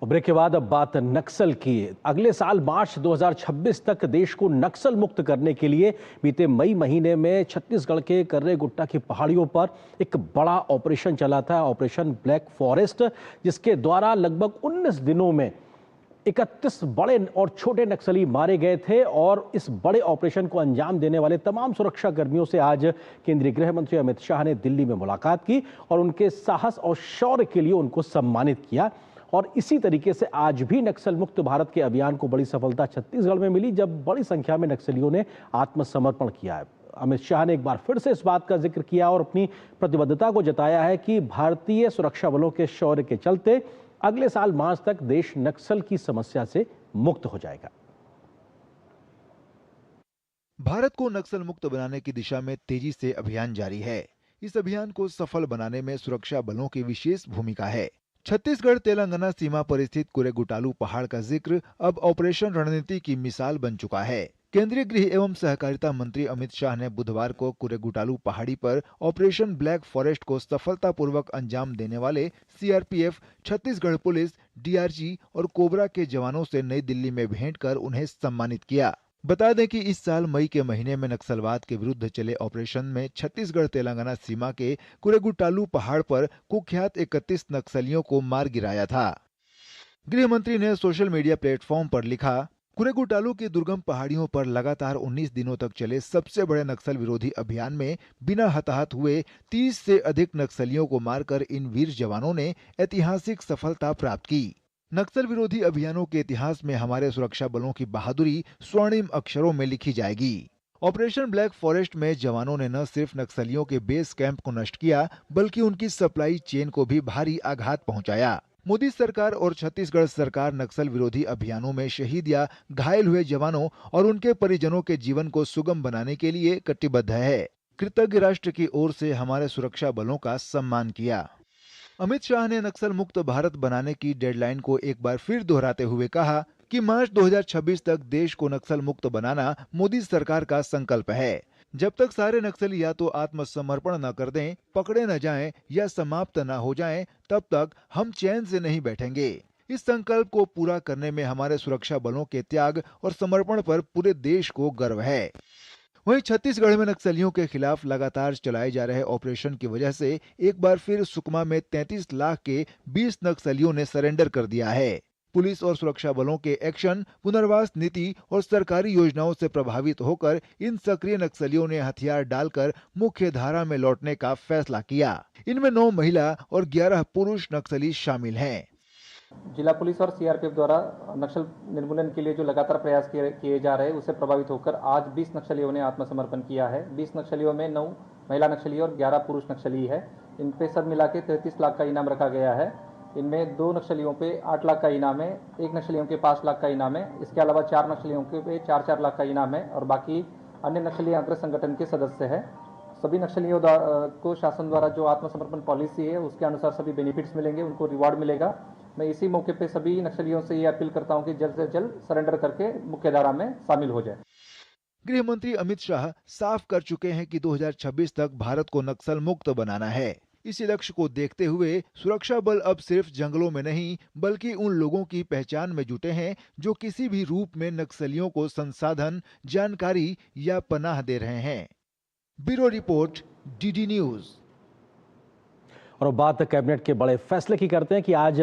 और ब्रेक के बाद अब बात नक्सल की। अगले साल मार्च 2026 तक देश को नक्सल मुक्त करने के लिए बीते मई महीने में छत्तीसगढ़ के कर्रे गुट्टा की पहाड़ियों पर एक बड़ा ऑपरेशन चला था, ऑपरेशन ब्लैक फॉरेस्ट, जिसके द्वारा लगभग 19 दिनों में 31 बड़े और छोटे नक्सली मारे गए थे। और इस बड़े ऑपरेशन को अंजाम देने वाले तमाम सुरक्षा कर्मियों से आज केंद्रीय गृह मंत्री अमित शाह ने दिल्ली में मुलाकात की और उनके साहस और शौर्य के लिए उनको सम्मानित किया। और इसी तरीके से आज भी नक्सल मुक्त भारत के अभियान को बड़ी सफलता छत्तीसगढ़ में मिली, जब बड़ी संख्या में नक्सलियों ने आत्मसमर्पण किया है। अमित शाह ने एक बार फिर से इस बात का जिक्र किया और अपनी प्रतिबद्धता को जताया है कि भारतीय सुरक्षा बलों के शौर्य के चलते अगले साल मार्च तक देश नक्सल की समस्या से मुक्त हो जाएगा। भारत को नक्सल मुक्त बनाने की दिशा में तेजी से अभियान जारी है। इस अभियान को सफल बनाने में सुरक्षा बलों की विशेष भूमिका है। छत्तीसगढ़ तेलंगाना सीमा पर स्थित कुरेगुटालू पहाड़ का जिक्र अब ऑपरेशन रणनीति की मिसाल बन चुका है। केंद्रीय गृह एवं सहकारिता मंत्री अमित शाह ने बुधवार को कुरेगुटालू पहाड़ी पर ऑपरेशन ब्लैक फॉरेस्ट को सफलतापूर्वक अंजाम देने वाले सीआरपीएफ, छत्तीसगढ़ पुलिस, डीआरजी और कोबरा के जवानों से नई दिल्ली में भेंट कर उन्हें सम्मानित किया। बता दें कि इस साल मई के महीने में नक्सलवाद के विरुद्ध चले ऑपरेशन में छत्तीसगढ़ तेलंगाना सीमा के कुरेगुटालू पहाड़ पर कुख्यात 31 नक्सलियों को मार गिराया था। गृह मंत्री ने सोशल मीडिया प्लेटफॉर्म पर लिखा, कुरेगुटालू की दुर्गम पहाड़ियों पर लगातार 19 दिनों तक चले सबसे बड़े नक्सल विरोधी अभियान में बिना हताहत हुए 30 से अधिक नक्सलियों को मारकर इन वीर जवानों ने ऐतिहासिक सफलता प्राप्त की। नक्सल विरोधी अभियानों के इतिहास में हमारे सुरक्षा बलों की बहादुरी स्वर्णिम अक्षरों में लिखी जाएगी। ऑपरेशन ब्लैक फॉरेस्ट में जवानों ने न सिर्फ नक्सलियों के बेस कैंप को नष्ट किया, बल्कि उनकी सप्लाई चेन को भी भारी आघात पहुंचाया। मोदी सरकार और छत्तीसगढ़ सरकार नक्सल विरोधी अभियानों में शहीद या घायल हुए जवानों और उनके परिजनों के जीवन को सुगम बनाने के लिए कटिबद्ध है। कृतज्ञ राष्ट्र की ओर से हमारे सुरक्षा बलों का सम्मान किया। अमित शाह ने नक्सल मुक्त भारत बनाने की डेडलाइन को एक बार फिर दोहराते हुए कहा कि मार्च 2026 तक देश को नक्सल मुक्त बनाना मोदी सरकार का संकल्प है। जब तक सारे नक्सली या तो आत्मसमर्पण न कर दें, पकड़े न जाएं या समाप्त न हो जाएं, तब तक हम चैन से नहीं बैठेंगे। इस संकल्प को पूरा करने में हमारे सुरक्षा बलों के त्याग और समर्पण पर पूरे देश को गर्व है। वहीं छत्तीसगढ़ में नक्सलियों के खिलाफ लगातार चलाए जा रहे ऑपरेशन की वजह से एक बार फिर सुकमा में 33 लाख के 20 नक्सलियों ने सरेंडर कर दिया है। पुलिस और सुरक्षा बलों के एक्शन, पुनर्वास नीति और सरकारी योजनाओं से प्रभावित होकर इन सक्रिय नक्सलियों ने हथियार डालकर मुख्य धारा में लौटने का फैसला किया। इनमें 9 महिला और 11 पुरुष नक्सली शामिल हैं। जिला पुलिस और सीआरपीएफ द्वारा नक्सल निर्मूलन के लिए जो लगातार प्रयास किए जा रहे हैं, उससे प्रभावित होकर आज 20 नक्सलियों ने आत्मसमर्पण किया है। 20 नक्सलियों में 9 महिला नक्सली और 11 पुरुष नक्सली है। इन पे सब मिला के 33 लाख का इनाम रखा गया है। इनमें 2 नक्सलियों पे 8 लाख का इनाम है, 1 नक्सलियों के 5 लाख का इनाम है। इसके अलावा 4 नक्सलियों के पे 4-4 लाख का इनाम है और बाकी अन्य नक्सली अग्र संगठन के सदस्य है। सभी नक्सलियों को शासन द्वारा जो आत्मसमर्पण पॉलिसी है, उसके अनुसार सभी बेनिफिट्स मिलेंगे, उनको रिवॉर्ड मिलेगा। मैं इसी मौके पे सभी नक्सलियों से ये अपील करता हूं कि जल्द से जल्द सरेंडर करके मुख्य धारा में शामिल हो जाए। गृह मंत्री अमित शाह साफ कर चुके हैं कि 2026 तक भारत को नक्सल मुक्त बनाना है। इसी लक्ष्य को देखते हुए सुरक्षा बल अब सिर्फ जंगलों में नहीं, बल्कि उन लोगों की पहचान में जुटे हैं जो किसी भी रूप में नक्सलियों को संसाधन, जानकारी या पनाह दे रहे हैं। Bureau report, DD news. और बात कैबिनेट के बड़े फैसले की करते हैं कि आज